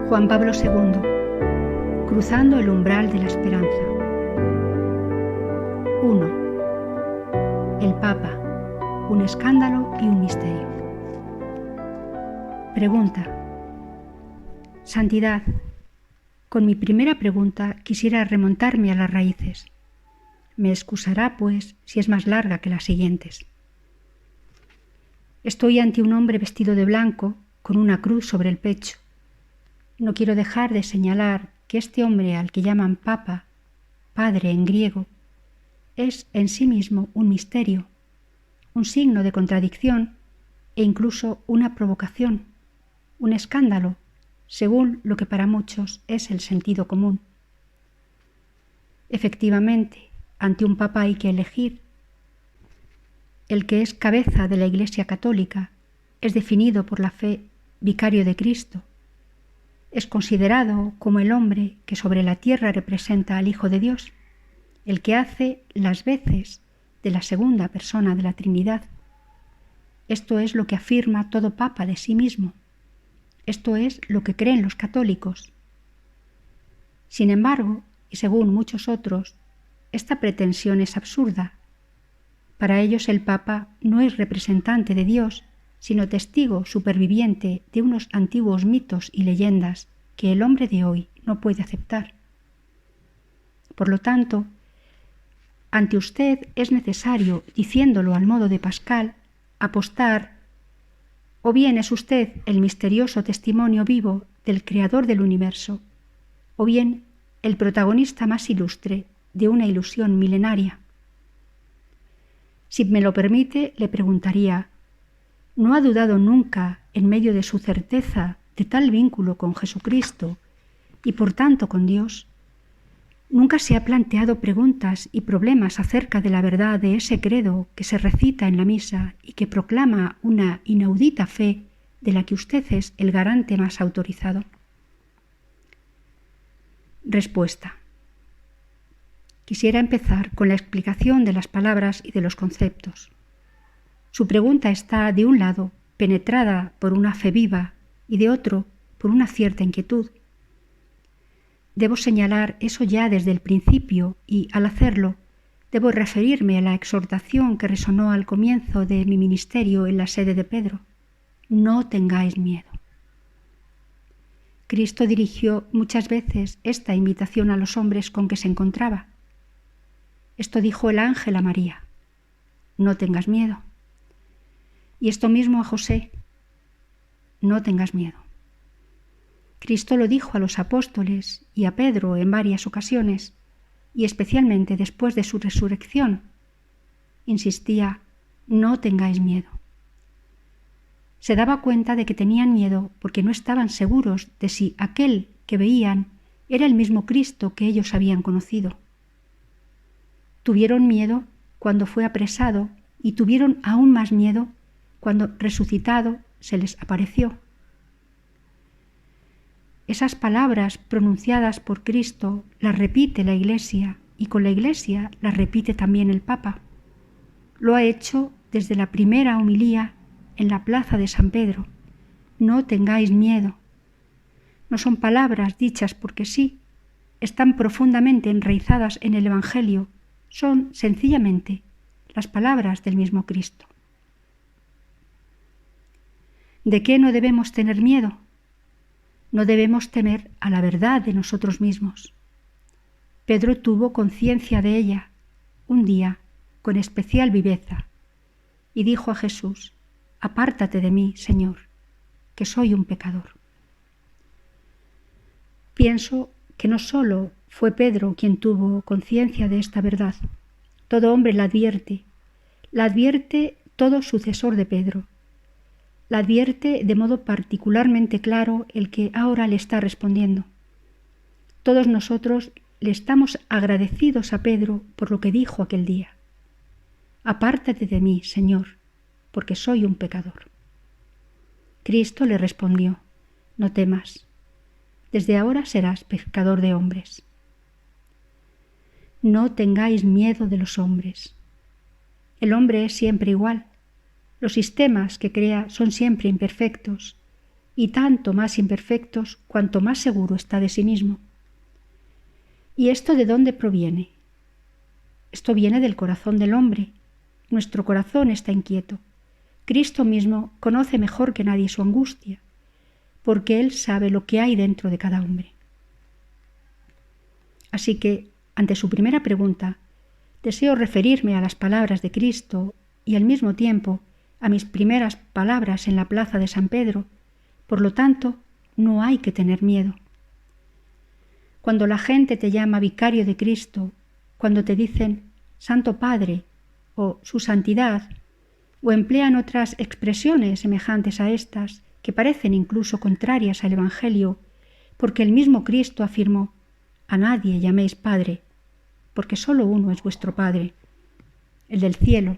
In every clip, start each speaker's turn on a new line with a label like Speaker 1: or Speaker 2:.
Speaker 1: Juan Pablo II, cruzando el umbral de la esperanza. 1. El Papa, un escándalo y un misterio. Pregunta. Santidad, con mi primera pregunta quisiera remontarme a las raíces. Me excusará, pues, si es más larga que las siguientes. Estoy ante un hombre vestido de blanco, con una cruz sobre el pecho. No quiero dejar de señalar que este hombre al que llaman Papa, Padre en griego, es en sí mismo un misterio, un signo de contradicción e incluso una provocación, un escándalo, según lo que para muchos es el sentido común. Efectivamente, ante un Papa hay que elegir. El que es cabeza de la Iglesia Católica es definido por la fe vicario de Cristo. Es considerado como el hombre que sobre la tierra representa al Hijo de Dios, el que hace las veces de la segunda persona de la Trinidad. Esto es lo que afirma todo Papa de sí mismo. Esto es lo que creen los católicos. Sin embargo, y según muchos otros, esta pretensión es absurda. Para ellos el Papa no es representante de Dios, sino testigo superviviente de unos antiguos mitos y leyendas que el hombre de hoy no puede aceptar. Por lo tanto, ante usted es necesario, diciéndolo al modo de Pascal, apostar: o bien es usted el misterioso testimonio vivo del Creador del universo, o bien el protagonista más ilustre de una ilusión milenaria. Si me lo permite, le preguntaría: ¿no ha dudado nunca, en medio de su certeza de tal vínculo con Jesucristo y por tanto con Dios? ¿Nunca se ha planteado preguntas y problemas acerca de la verdad de ese credo que se recita en la misa y que proclama una inaudita fe de la que usted es el garante más autorizado? Respuesta. Quisiera empezar con la explicación de las palabras y de los conceptos. Su pregunta está, de un lado, penetrada por una fe viva y de otro, por una cierta inquietud. Debo señalar eso ya desde el principio y, al hacerlo, debo referirme a la exhortación que resonó al comienzo de mi ministerio en la sede de Pedro. No tengáis miedo. Cristo dirigió muchas veces esta invitación a los hombres con que se encontraba. Esto dijo el ángel a María: no tengas miedo. Y esto mismo a José: no tengas miedo. Cristo lo dijo a los apóstoles y a Pedro en varias ocasiones, y especialmente después de su resurrección. Insistía: no tengáis miedo. Se daba cuenta de que tenían miedo porque no estaban seguros de si aquel que veían era el mismo Cristo que ellos habían conocido. Tuvieron miedo cuando fue apresado y tuvieron aún más miedo cuando, resucitado, se les apareció. Esas palabras pronunciadas por Cristo las repite la Iglesia y con la Iglesia las repite también el Papa. Lo ha hecho desde la primera homilía en la plaza de San Pedro. No tengáis miedo. No son palabras dichas porque sí, están profundamente enraizadas en el Evangelio, son sencillamente las palabras del mismo Cristo. ¿De qué no debemos tener miedo? No debemos temer a la verdad de nosotros mismos. Pedro tuvo conciencia de ella un día con especial viveza y dijo a Jesús: apártate de mí, Señor, que soy un pecador. Pienso que no solo fue Pedro quien tuvo conciencia de esta verdad. Todo hombre la advierte todo sucesor de Pedro. La advierte de modo particularmente claro el que ahora le está respondiendo. Todos nosotros le estamos agradecidos a Pedro por lo que dijo aquel día. Apártate de mí, Señor, porque soy un pecador. Cristo le respondió: no temas, desde ahora serás pescador de hombres. No tengáis miedo de los hombres. El hombre es siempre igual. Los sistemas que crea son siempre imperfectos y tanto más imperfectos cuanto más seguro está de sí mismo. ¿Y esto de dónde proviene? Esto viene del corazón del hombre. Nuestro corazón está inquieto. Cristo mismo conoce mejor que nadie su angustia, porque Él sabe lo que hay dentro de cada hombre. Así que, ante su primera pregunta, deseo referirme a las palabras de Cristo y al mismo tiempo a mis primeras palabras en la plaza de San Pedro. Por lo tanto, no hay que tener miedo. Cuando la gente te llama vicario de Cristo, cuando te dicen Santo Padre o Su Santidad, o emplean otras expresiones semejantes a estas que parecen incluso contrarias al Evangelio, porque el mismo Cristo afirmó: a nadie llaméis Padre, porque solo uno es vuestro Padre, el del cielo.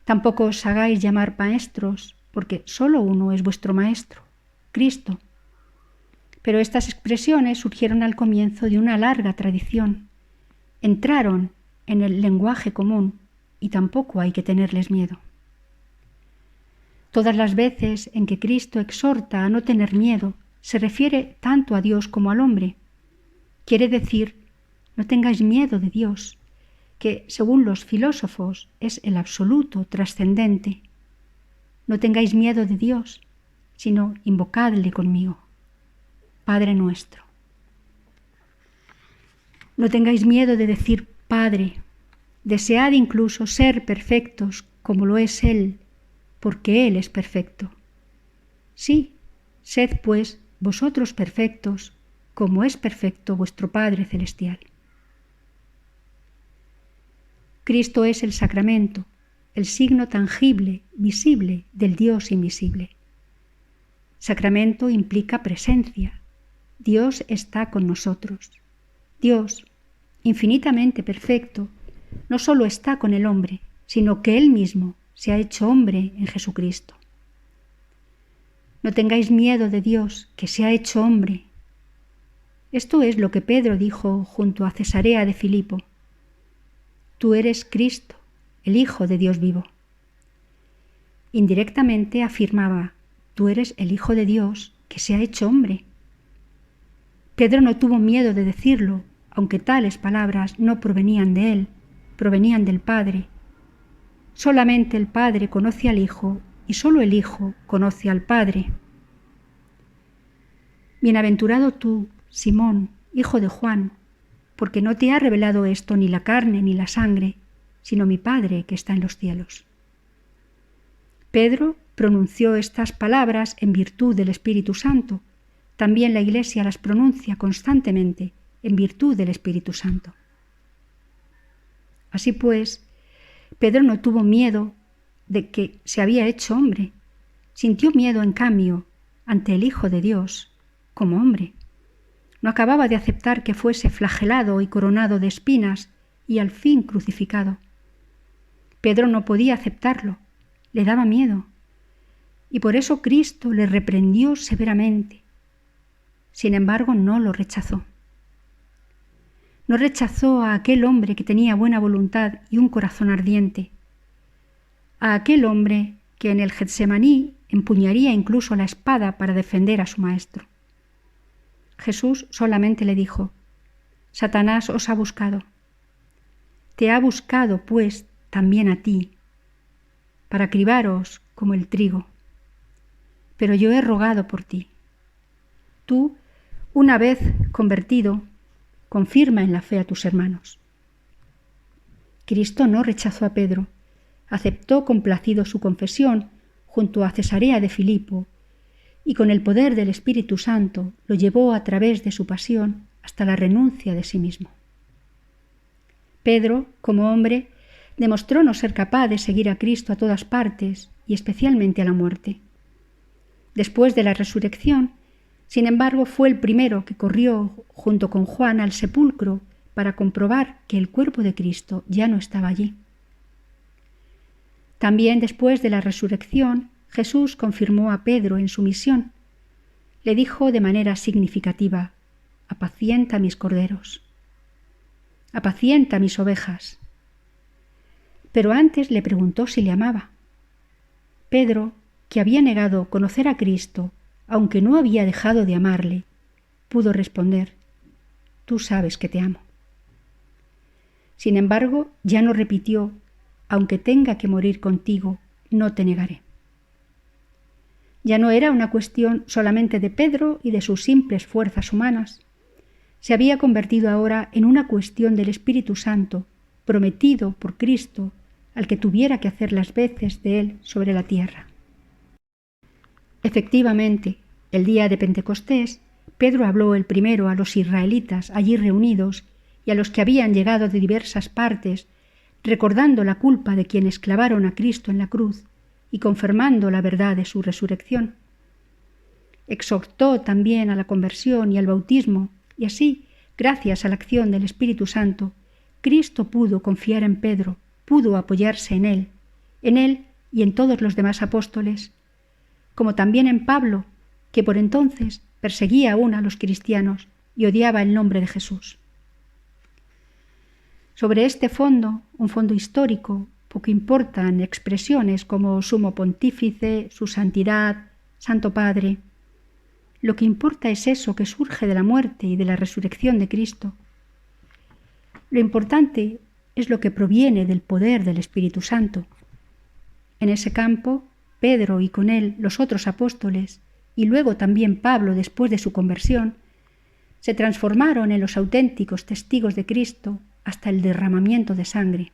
Speaker 1: Tampoco os hagáis llamar maestros, porque solo uno es vuestro Maestro, Cristo. Pero estas expresiones surgieron al comienzo de una larga tradición. Entraron en el lenguaje común y tampoco hay que tenerles miedo. Todas las veces en que Cristo exhorta a no tener miedo, se refiere tanto a Dios como al hombre. Quiere decir, no tengáis miedo de Dios, que, según los filósofos, es el absoluto trascendente. No tengáis miedo de Dios, sino invocadle conmigo. Padre nuestro. No tengáis miedo de decir Padre. Desead incluso ser perfectos como lo es Él, porque Él es perfecto. Sí, sed pues vosotros perfectos, como es perfecto vuestro Padre Celestial. Cristo es el sacramento, el signo tangible, visible del Dios invisible. Sacramento implica presencia. Dios está con nosotros. Dios, infinitamente perfecto, no solo está con el hombre, sino que Él mismo se ha hecho hombre en Jesucristo. No tengáis miedo de Dios, que se ha hecho hombre. Esto es lo que Pedro dijo junto a Cesarea de Filipo. Tú eres Cristo, el Hijo de Dios vivo. Indirectamente afirmaba, tú eres el Hijo de Dios que se ha hecho hombre. Pedro no tuvo miedo de decirlo, aunque tales palabras no provenían de él, provenían del Padre. Solamente el Padre conoce al Hijo y solo el Hijo conoce al Padre. Bienaventurado tú, Simón, hijo de Juan, porque no te ha revelado esto ni la carne ni la sangre, sino mi Padre que está en los cielos. Pedro pronunció estas palabras en virtud del Espíritu Santo. También la Iglesia las pronuncia constantemente en virtud del Espíritu Santo. Así pues, Pedro no tuvo miedo de que se había hecho hombre. Sintió miedo, en cambio, ante el Hijo de Dios como hombre. No acababa de aceptar que fuese flagelado y coronado de espinas y al fin crucificado. Pedro no podía aceptarlo, le daba miedo, y por eso Cristo le reprendió severamente. Sin embargo, no lo rechazó. No rechazó a aquel hombre que tenía buena voluntad y un corazón ardiente, a aquel hombre que en el Getsemaní empuñaría incluso la espada para defender a su maestro. Jesús solamente le dijo, Satanás os ha buscado. Te ha buscado, pues, también a ti, para cribaros como el trigo. Pero yo he rogado por ti. Tú, una vez convertido, confirma en la fe a tus hermanos. Cristo no rechazó a Pedro, aceptó complacido su confesión junto a Cesarea de Filipo y con el poder del Espíritu Santo lo llevó a través de su pasión hasta la renuncia de sí mismo. Pedro, como hombre, demostró no ser capaz de seguir a Cristo a todas partes y especialmente a la muerte. Después de la resurrección, sin embargo, fue el primero que corrió junto con Juan al sepulcro para comprobar que el cuerpo de Cristo ya no estaba allí. También después de la resurrección, Jesús confirmó a Pedro en su misión. Le dijo de manera significativa, apacienta mis corderos, apacienta mis ovejas. Pero antes le preguntó si le amaba. Pedro, que había negado conocer a Cristo aunque no había dejado de amarle, pudo responder: «Tú sabes que te amo». Sin embargo, ya no repitió: «Aunque tenga que morir contigo, no te negaré». Ya no era una cuestión solamente de Pedro y de sus simples fuerzas humanas. Se había convertido ahora en una cuestión del Espíritu Santo, prometido por Cristo al que tuviera que hacer las veces de él sobre la tierra. Efectivamente, el día de Pentecostés, Pedro habló el primero a los israelitas allí reunidos y a los que habían llegado de diversas partes, recordando la culpa de quienes clavaron a Cristo en la cruz y confirmando la verdad de su resurrección. Exhortó también a la conversión y al bautismo, y así, gracias a la acción del Espíritu Santo, Cristo pudo confiar en Pedro, pudo apoyarse en él y en todos los demás apóstoles, como también en Pablo, que por entonces perseguía aún a los cristianos y odiaba el nombre de Jesús. Sobre este fondo, un fondo histórico, poco importan expresiones como Sumo Pontífice, Su Santidad, Santo Padre. Lo que importa es eso que surge de la muerte y de la resurrección de Cristo. Lo importante es lo que proviene del poder del Espíritu Santo. En ese campo, Pedro y con él los otros apóstoles, y luego también Pablo después de su conversión, se transformaron en los auténticos testigos de Cristo hasta el derramamiento de sangre.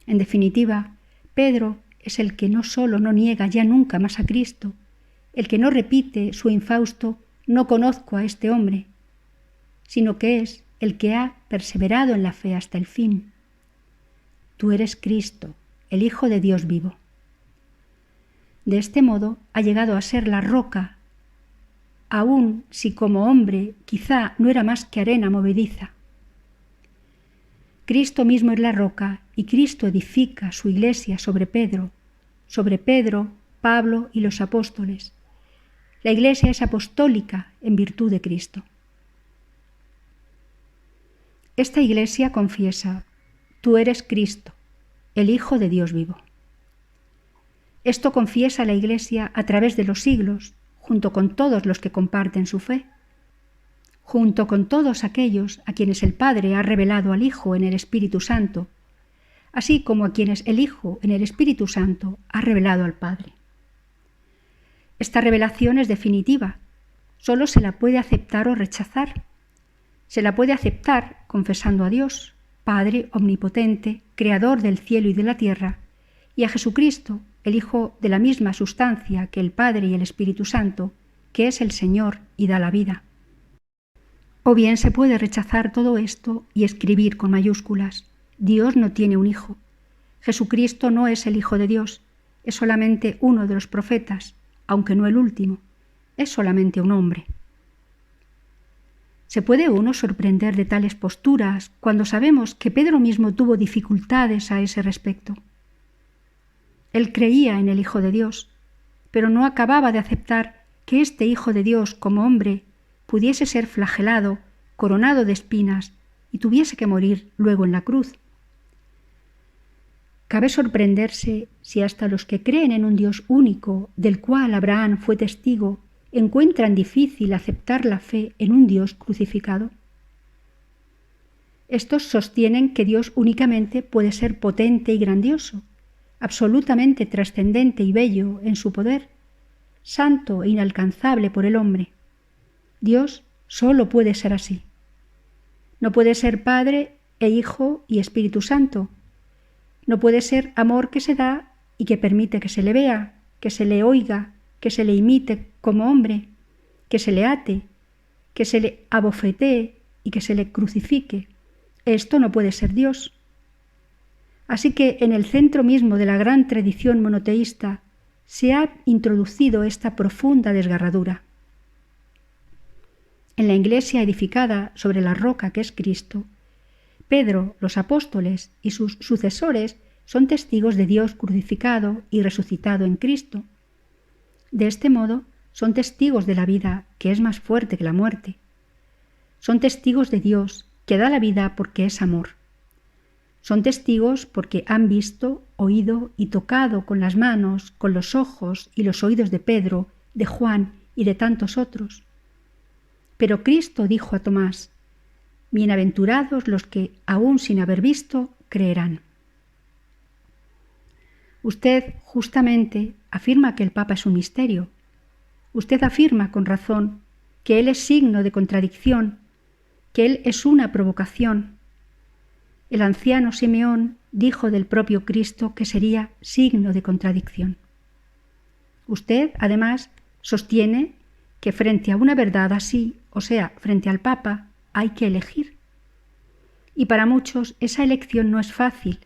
Speaker 1: En definitiva, Pedro es el que no solo no niega ya nunca más a Cristo, el que no repite su infausto «no conozco a este hombre», sino que es el que ha perseverado en la fe hasta el fin. Tú eres Cristo, el Hijo de Dios vivo. De este modo ha llegado a ser la roca, aun si como hombre quizá no era más que arena movediza. Cristo mismo es la roca y Cristo edifica su iglesia sobre Pedro, Pablo y los apóstoles. La iglesia es apostólica en virtud de Cristo. Esta iglesia confiesa: tú eres Cristo, el Hijo de Dios vivo. Esto confiesa la iglesia a través de los siglos, junto con todos los que comparten su fe, junto con todos aquellos a quienes el Padre ha revelado al Hijo en el Espíritu Santo, así como a quienes el Hijo en el Espíritu Santo ha revelado al Padre. Esta revelación es definitiva, solo se la puede aceptar o rechazar. Se la puede aceptar confesando a Dios, Padre omnipotente, Creador del cielo y de la tierra, y a Jesucristo, el Hijo de la misma sustancia que el Padre y el Espíritu Santo, que es el Señor y da la vida. O bien se puede rechazar todo esto y escribir con mayúsculas: Dios no tiene un hijo. Jesucristo no es el Hijo de Dios, es solamente uno de los profetas, aunque no el último, es solamente un hombre. ¿Se puede uno sorprender de tales posturas cuando sabemos que Pedro mismo tuvo dificultades a ese respecto? Él creía en el Hijo de Dios, pero no acababa de aceptar que este Hijo de Dios como hombre pudiese ser flagelado, coronado de espinas y tuviese que morir luego en la cruz. Cabe sorprenderse si hasta los que creen en un Dios único, del cual Abraham fue testigo, encuentran difícil aceptar la fe en un Dios crucificado. Estos sostienen que Dios únicamente puede ser potente y grandioso, absolutamente trascendente y bello en su poder, santo e inalcanzable por el hombre. Dios solo puede ser así. No puede ser Padre e Hijo y Espíritu Santo. No puede ser amor que se da y que permite que se le vea, que se le oiga, que se le imite como hombre, que se le ate, que se le abofetee y que se le crucifique. Esto no puede ser Dios. Así que en el centro mismo de la gran tradición monoteísta se ha introducido esta profunda desgarradura. En la iglesia edificada sobre la roca que es Cristo, Pedro, los apóstoles y sus sucesores son testigos de Dios crucificado y resucitado en Cristo. De este modo, son testigos de la vida que es más fuerte que la muerte. Son testigos de Dios que da la vida porque es amor. Son testigos porque han visto, oído y tocado con las manos, con los ojos y los oídos de Pedro de Juan y de tantos otros. Pero Cristo dijo a Tomás: bienaventurados los que, aun sin haber visto, creerán. Usted justamente afirma que el Papa es un misterio. Usted afirma con razón que Él es signo de contradicción, que Él es una provocación. El anciano Simeón dijo del propio Cristo que sería signo de contradicción. Usted, además, sostiene que frente a una verdad así, o sea, frente al Papa, hay que elegir. Y para muchos esa elección no es fácil.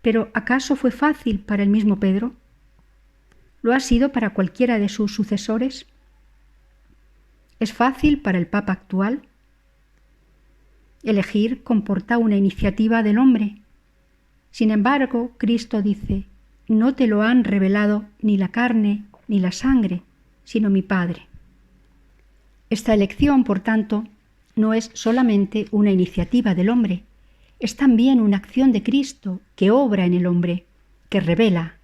Speaker 1: ¿Pero acaso fue fácil para el mismo Pedro? ¿Lo ha sido para cualquiera de sus sucesores? ¿Es fácil para el Papa actual? Elegir comporta una iniciativa del hombre. Sin embargo, Cristo dice: no te lo han revelado ni la carne ni la sangre, sino mi Padre. Esta elección, por tanto, no es solamente una iniciativa del hombre, es también una acción de Cristo que obra en el hombre, que revela.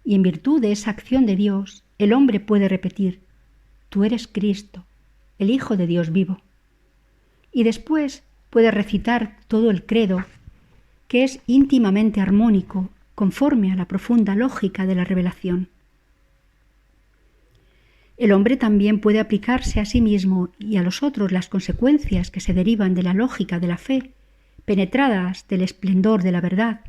Speaker 1: Y en virtud de esa acción de Dios, el hombre puede repetir: tú eres Cristo, el Hijo de Dios vivo. Y después puede recitar todo el credo, que es íntimamente armónico, conforme a la profunda lógica de la revelación. El hombre también puede aplicarse a sí mismo y a los otros las consecuencias que se derivan de la lógica de la fe, penetradas del esplendor de la verdad.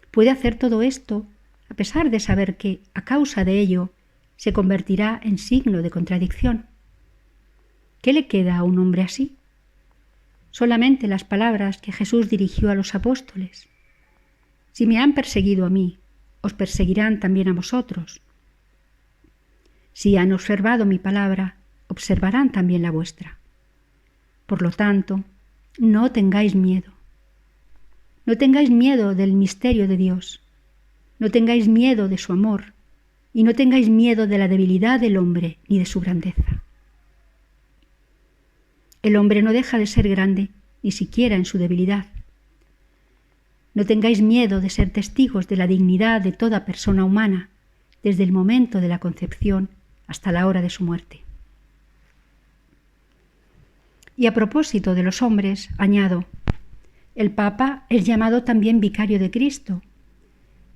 Speaker 1: Puede hacer todo esto a pesar de saber que, a causa de ello, se convertirá en signo de contradicción. ¿Qué le queda a un hombre así? Solamente las palabras que Jesús dirigió a los apóstoles: si me han perseguido a mí, os perseguirán también a vosotros. Si han observado mi palabra, observarán también la vuestra. Por lo tanto, no tengáis miedo. No tengáis miedo del misterio de Dios. No tengáis miedo de su amor. Y no tengáis miedo de la debilidad del hombre ni de su grandeza. El hombre no deja de ser grande, ni siquiera en su debilidad. No tengáis miedo de ser testigos de la dignidad de toda persona humana, desde el momento de la concepción hasta la hora de su muerte. Y a propósito de los hombres, añado: el Papa es llamado también vicario de Cristo.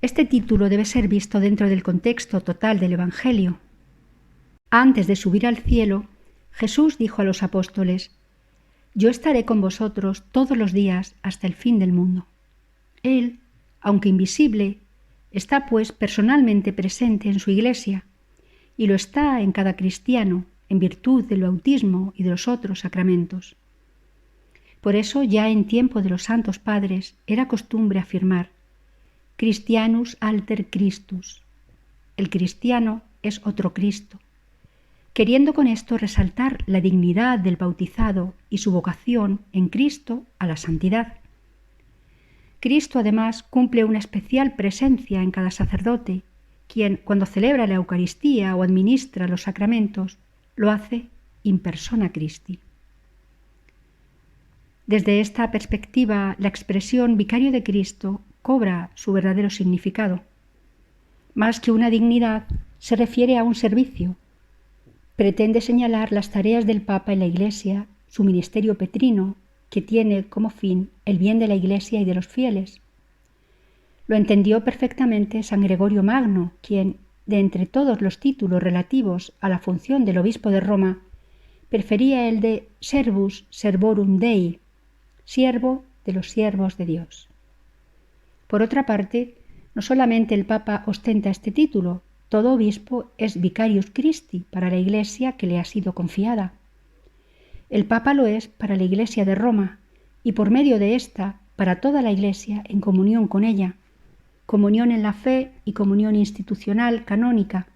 Speaker 1: Este título debe ser visto dentro del contexto total del Evangelio. Antes de subir al cielo, Jesús dijo a los apóstoles: yo estaré con vosotros todos los días hasta el fin del mundo. Él, aunque invisible, está pues personalmente presente en su Iglesia, y lo está en cada cristiano en virtud del bautismo y de los otros sacramentos. Por eso ya en tiempo de los santos padres era costumbre afirmar: Christianus alter Christus. El cristiano es otro Cristo, queriendo con esto resaltar la dignidad del bautizado y su vocación en Cristo a la santidad. Cristo además cumple una especial presencia en cada sacerdote, quien, cuando celebra la Eucaristía o administra los sacramentos, lo hace in persona Christi. Desde esta perspectiva, la expresión vicario de Cristo cobra su verdadero significado. Más que una dignidad, se refiere a un servicio. Pretende señalar las tareas del Papa en la Iglesia, su ministerio petrino, que tiene como fin el bien de la Iglesia y de los fieles. Lo entendió perfectamente San Gregorio Magno, quien, de entre todos los títulos relativos a la función del obispo de Roma, prefería el de servus servorum Dei, siervo de los siervos de Dios. Por otra parte, no solamente el Papa ostenta este título, todo obispo es vicarius Christi para la Iglesia que le ha sido confiada. El Papa lo es para la Iglesia de Roma y por medio de ésta para toda la Iglesia en comunión con ella, comunión en la fe y comunión institucional canónica.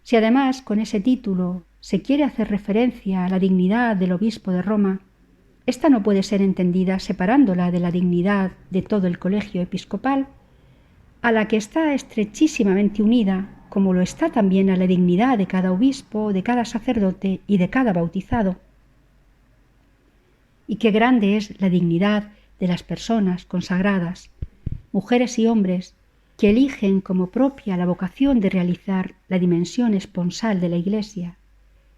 Speaker 1: Si además con ese título se quiere hacer referencia a la dignidad del obispo de Roma, esta no puede ser entendida separándola de la dignidad de todo el colegio episcopal, a la que está estrechísimamente unida, como lo está también a la dignidad de cada obispo, de cada sacerdote y de cada bautizado. Y qué grande es la dignidad de las personas consagradas, mujeres y hombres, que eligen como propia la vocación de realizar la dimensión esponsal de la Iglesia,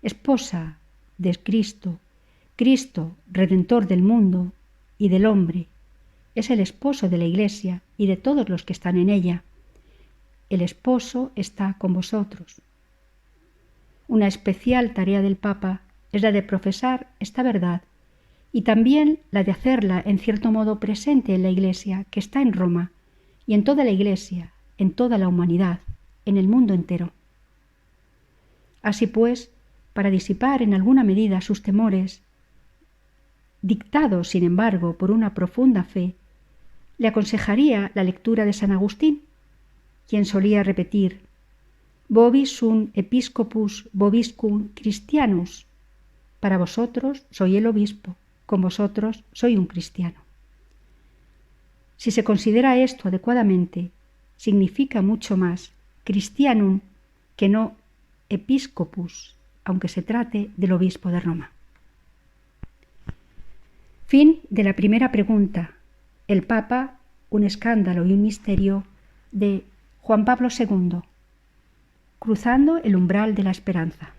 Speaker 1: esposa de Cristo, Cristo, Redentor del mundo y del hombre, es el esposo de la Iglesia y de todos los que están en ella. El esposo está con vosotros. Una especial tarea del Papa es la de profesar esta verdad y también la de hacerla en cierto modo presente en la Iglesia que está en Roma y en toda la Iglesia, en toda la humanidad, en el mundo entero. Así pues, para disipar en alguna medida sus temores, dictados sin embargo por una profunda fe, le aconsejaría la lectura de San Agustín, quien solía repetir: Vobis sunt episcopus vobiscum Christianus. Para vosotros soy el obispo, con vosotros soy un cristiano. Si se considera esto adecuadamente, significa mucho más Christianum que no episcopus, aunque se trate del obispo de Roma. Fin de la primera pregunta. El Papa, un escándalo y un misterio, de Juan Pablo II. Cruzando el umbral de la esperanza.